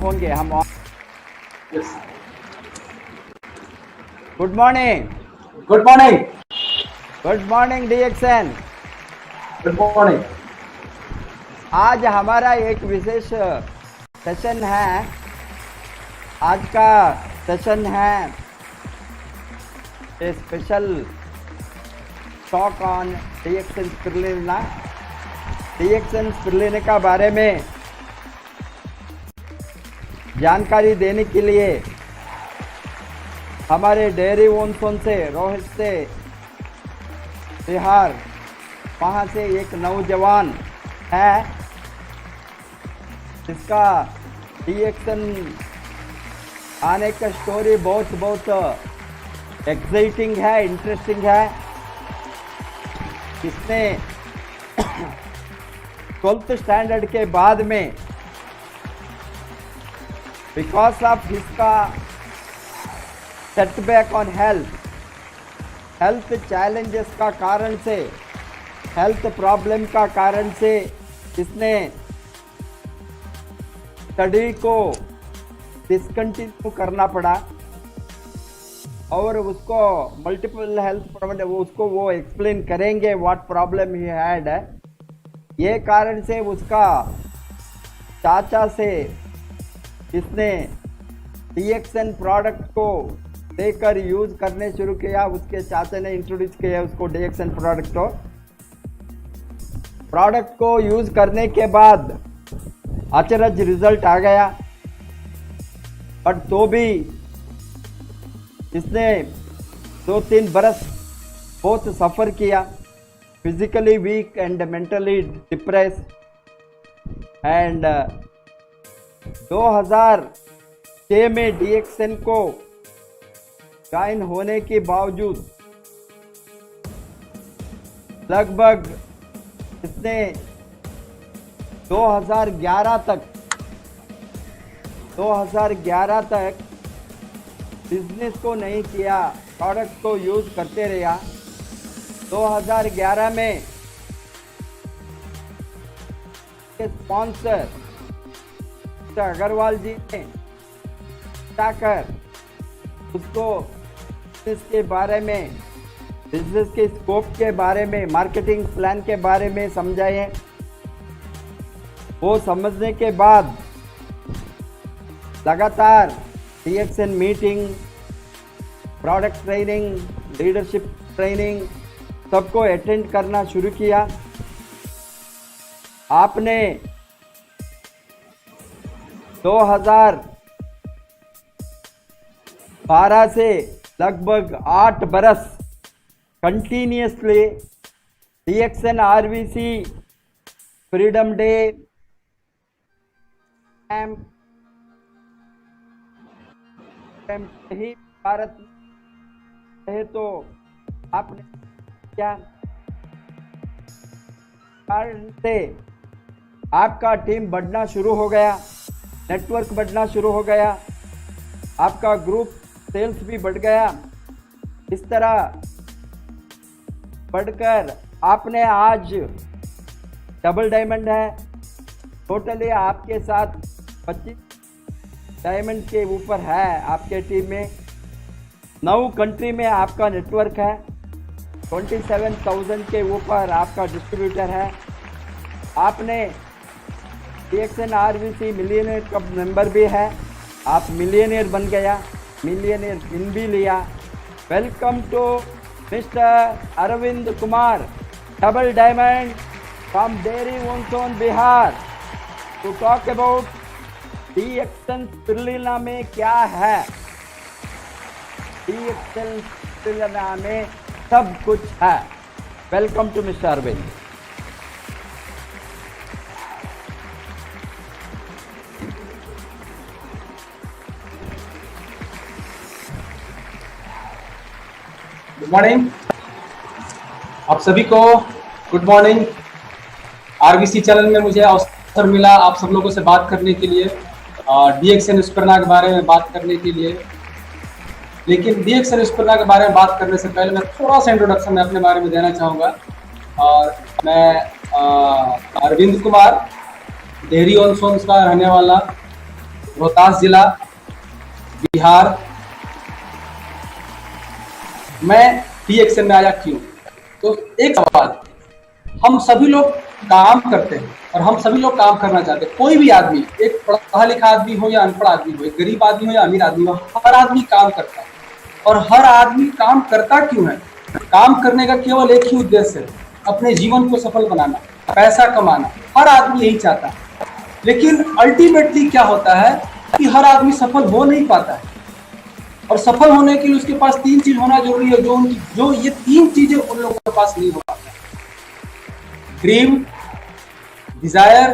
होंगे हम। Yes. Good morning. Good morning. Good morning DXN. Good morning. आज हमारा एक विशेष सेशन है। आज का सेशन है a special talk on DXN spirulina. DXN spirulina का बारे में जानकारी देने के लिए हमारे डेयरी ओनसोन से रोहित से बिहार, वहाँ से एक नौजवान है जिसका डीएक्सएन आने का स्टोरी बहुत एक्साइटिंग है, इंटरेस्टिंग है। इसने 12th स्टैंडर्ड के बाद में बिकॉज ऑफ इसका सेटबैक ऑन हेल्थ चैलेंजेस का कारण से, हेल्थ प्रॉब्लम का कारण से इसने स्टडी को डिसकंटिन्यू करना पड़ा और उसको मल्टीपल हेल्थ प्रॉब्लम, उसको वो एक्सप्लेन करेंगे व्हाट प्रॉब्लम ही हैड। ये कारण से उसका चाचा से इसने डीएक्सएन प्रोडक्ट को लेकर यूज करने शुरू किया। उसके चाचा ने इंट्रोड्यूस किया उसको डीएक्सएन प्रोडक्ट को यूज करने के बाद अचरज रिजल्ट आ गया। बट तो भी इसने 2-3 बरस बहुत सफ़र किया, physically weak and mentally depress. And 2006 में डीएक्सएन को ज्वाइन होने के बावजूद लगभग इसने 2011 तक बिजनेस को नहीं किया, प्रोडक्ट को यूज करते रहा। 2011 में स्पॉन्सर अग्रवाल जी ने जाकर उसको बिजनेस के बारे में, बिजनेस के स्कोप के बारे में, मार्केटिंग प्लान के बारे में समझाए। वो समझने के बाद लगातार DXN meeting, product training, leadership training सबको अटेंड करना शुरू किया। आपने 2012 से लगभग 8 बरस continuously DXN RVC freedom day ही भारत में तो आपने क्या कारण से आपका टीम बढ़ना शुरू हो गया, नेटवर्क बढ़ना शुरू हो गया, आपका ग्रुप सेल्स भी बढ़ गया। इस तरह बढ़कर आपने आज डबल डायमंड है। टोटली आपके साथ 25 डायमंड के ऊपर है आपके टीम में। 9 कंट्री में आपका नेटवर्क है। 27,000 के ऊपर आपका डिस्ट्रीब्यूटर है। आपने डीएक्सएन आरवीसी मिलियनियर का मेंबर भी है। आप मिलियनियर बन गया, मिलियनियर पिन भी लिया। Welcome to mister Arvind Kumar, double diamond from dairy ओनसोन Bihar, to talk about DXN spirulina में क्या है। डीएक्सएन स्पिरुलिना में सब कुछ है। Welcome to mister Arvind. Good morning आप सभी को। Good morning. आरवीसी चैनल में मुझे अवसर मिला आप सब लोगों से बात करने के लिए, डीएक्सएन स्पिरुलिना के बारे में बात करने के लिए। लेकिन डीएक्सएन स्पिरुलिना के बारे में बात करने से पहले मैं थोड़ा सा इंट्रोडक्शन मैं अपने बारे में देना चाहूँगा। और मैं अरविंद कुमार, डेयरी ओनसोन का रहने वाला, रोहतास जिला, बिहार। मैं DXN में आया क्यों? तो एक सवाल, हम सभी लोग काम करते हैं और हम सभी लोग काम करना चाहते हैं। कोई भी आदमी, एक पढ़ा लिखा आदमी हो या अनपढ़ आदमी हो, एक गरीब आदमी हो या अमीर आदमी हो, हर आदमी काम करता है। और हर आदमी काम करता क्यों है? काम करने का केवल एक ही उद्देश्य है, अपने जीवन को सफल बनाना, पैसा कमाना। हर आदमी यही चाहता है। लेकिन अल्टीमेटली क्या होता है कि हर आदमी सफल हो नहीं पाता है। और सफल होने के लिए उसके पास 3 चीज होना जरूरी है, जो ये 3 चीजें उन लोगों के पास नहीं हो पाता। Dream, desire,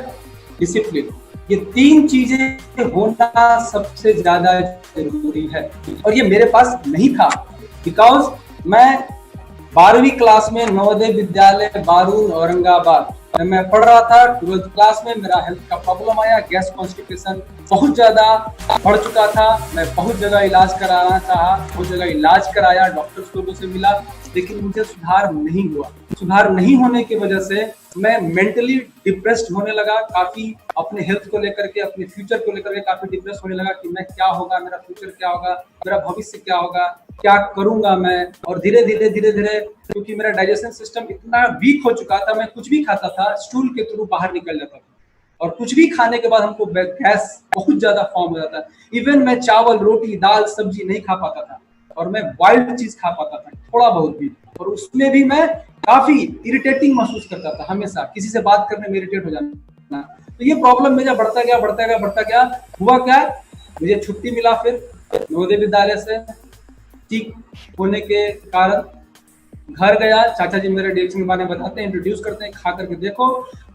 discipline. ये 3 चीजें होना सबसे ज्यादा जरूरी है और ये मेरे पास नहीं था। बिकॉज मैं 12वीं क्लास में नवोदय विद्यालय बारून औरंगाबाद मैं पढ़ रहा था। 12th क्लास में मेरा हेल्थ का प्रॉब्लम आया, गैस कॉन्स्टिपेशन बहुत ज्यादा बढ़ चुका था। मैं बहुत जगह इलाज कराना चाहा, बहुत जगह इलाज कराया, डॉक्टर्स लोगों से मिला, लेकिन मुझे सुधार नहीं हुआ। सुधार नहीं होने की वजह से मैं मेंटली डिप्रेस्ड होने लगा। काफी अपने हेल्थ को लेकर के, अपने फ्यूचर को लेकर के काफी डिप्रेस होने लगा कि मैं क्या होगा, मेरा फ्यूचर क्या होगा, मेरा भविष्य क्या होगा, क्या करूंगा मैं। और धीरे धीरे क्योंकि मेरा डाइजेशन सिस्टम इतना वीक हो चुका था, मैं कुछ भी खाता था स्टूल के थ्रू बाहर निकल जाता था और कुछ भी खाने के बाद हमको गैस बहुत ज्यादा फॉर्म हो जाता था। इवन मैं चावल, रोटी, दाल, सब्जी नहीं खा पाता था और मैं वाइल्ड चीज खा पाता था थोड़ा बहुत भी, और उसमें भी मैं काफी इरिटेटिंग महसूस करता था। हमेशा किसी से बात करने में इरिटेट हो जाना। तो ये प्रॉब्लम मेरा बढ़ता गया। हुआ क्या, मुझे छुट्टी मिला फिर नवोदय विद्यालय से। ठीक होने के कारण घर गया, चाचा जी मेरे DXN के बारे में बताते हैं, इंट्रोड्यूस करते हैं, खा करके देखो।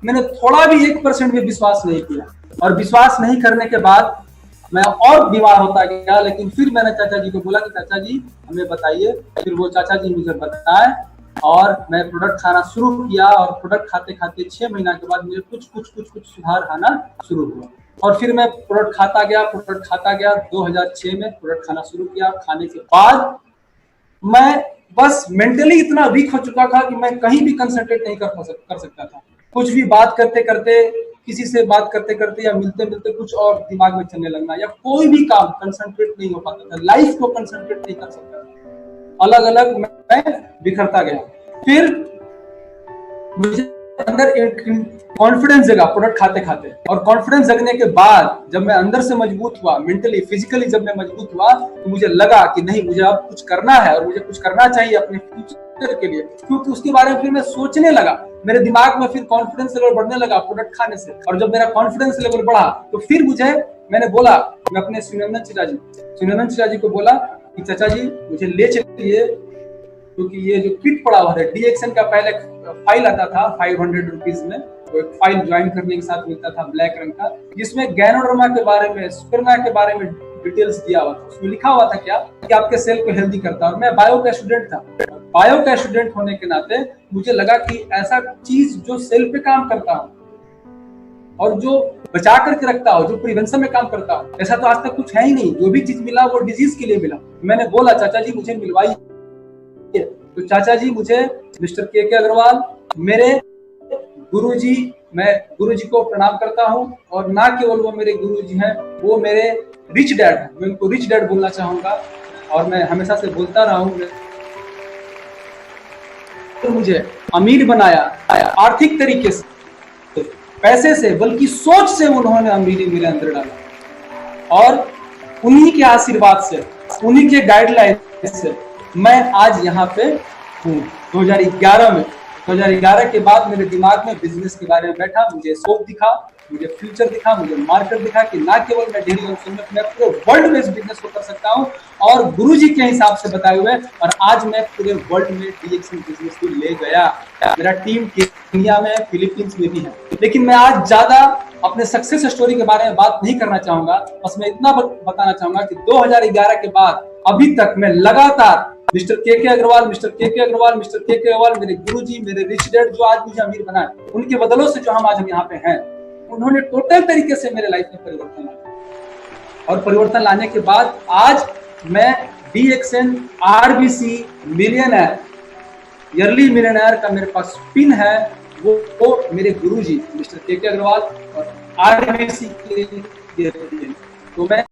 मैंने थोड़ा भी 1% भी विश्वास नहीं किया और विश्वास नहीं करने के बाद मैं और बीमार होता गया। लेकिन फिर मैंने चाचा जी को बोला कि चाचा जी हमें बताइए। फिर वो चाचा जी मुझे बताए और मैं प्रोडक्ट खाना शुरू किया और प्रोडक्ट खाते खाते 6 महीना के बाद मुझे कुछ सुधार आना शुरू हुआ। और फिर मैं प्रोडक्ट खाता गया। 2006 में प्रोडक्ट खाना शुरू किया। खाने के बाद मैं बस मेंटली इतना वीक हो चुका था कि मैं कहीं भी कंसंट्रेट नहीं कर सकता था। कुछ भी बात करते करते, किसी से बात करते करते या मिलते मिलते कुछ और दिमाग में चलने लगना, या कोई भी काम कंसंट्रेट नहीं हो पाता था, लाइफ को कंसंट्रेट नहीं कर सकता था। अलग अलग मैं बिखरता गया। फिर मुझे अंदर एक कॉन्फिडेंस जगा प्रोडक्ट खाते खाते, और कॉन्फिडेंस जगने के बाद जब मैं अंदर से मजबूत हुआ, मेंटली फिजिकली जब मैं मजबूत हुआ, तो मुझे लगा कि नहीं, मुझे अब कुछ करना है और मुझे कुछ करना चाहिए अपने फ्यूचर के लिए। क्योंकि उसके बारे में फिर मैं सोचने लगा, मेरे दिमाग में फिर कॉन्फिडेंस लेवल बढ़ने लगा प्रोडक्ट खाने से। और जब मेरा कॉन्फिडेंस लेवल बढ़ा तो फिर मैंने बोला, मैं अपने सुनंदन चिरा जी को बोला कि चाचा जी मुझे ले चलिए, क्योंकि ये जो किट पड़ा हुआ है DXN का पहले फाइल आता था 500 रुपीज में, वो एक फाइल ज्वाइन करने के साथ मिलता था ब्लैक रंग का, जिसमें गैनोडर्मा के बारे में, स्पिरुलिना के बारे में डिटेल्स दिया हुआ था। उसमें लिखा हुआ था क्या कि आपके सेल को हेल्दी करता है। और मैं बायो का स्टूडेंट था। बायो का स्टूडेंट होने के नाते मुझे लगा कि ऐसा चीज जो सेल पे काम करता हो और जो बचा करके रखता हो, जो प्रिवेंशन में काम करता हो, ऐसा तो आज तक कुछ है ही नहीं। जो भी चीज मिला वो डिजीज के लिए मिला। मैंने बोला चाचा जी मुझे मिलवाइए। तो चाचा जी मुझे मिस्टर के अग्रवाल, मेरे गुरुजी, मैं गुरुजी को प्रणाम करता हूं। और ना केवल वो मेरे गुरुजी हैं, वो मेरे रिच डैड हैं। मैं उनको रिच डैड बोलना चाहूंगा और मैं हमेशा से बोलता रहा हूं। तो मुझे अमीर बनाया आर्थिक तरीके से, पैसे से, बल्कि सोच से उन्होंने अमीरी मेरे अंदर डाला। और उन्हीं के आशीर्वाद से, उन्हीं के गाइडलाइन से मैं आज यहाँ पे हूँ। 2011 के बाद मेरे दिमाग में बिजनेस के बारे में बैठा, मुझे स्कोप दिखा, मुझे फ्यूचर दिखा, मुझे मार्केट दिखा कि ना केवल मैं डेयरी जंक्शन में, मैं पूरे वर्ल्ड में इस बिजनेस को कर सकता हूँ और गुरुजी के हिसाब से बताए हुए। और आज मैं पूरे वर्ल्ड में DXN बिजनेस को ले गया। मेरा टीम केन्या में, फिलीपींस में भी है। लेकिन मैं आज ज्यादा अपने सक्सेस स्टोरी के बारे में बात नहीं करना चाहूंगा। बस मैं इतना बताना चाहूंगा कि 2011 के बाद अभी तक मैं लगातार मिस्टर के अग्रवाल मेरे गुरुजी, मेरे रिच डैड जो आज मुझे अमीर बनाए, उनके बदलों से जो हम आज यहाँ पे हैं, उन्होंने टोटल तरीके से मेरे लाइफ में परिवर्तन लाया। और परिवर्तन लाने के बाद आज मैं DXN RBC millionaire, yearly millionaire का मेरे पास पिन है। वो मेरे गुरुजी मिस्टर के अग्रवाल और RBC के तो मैं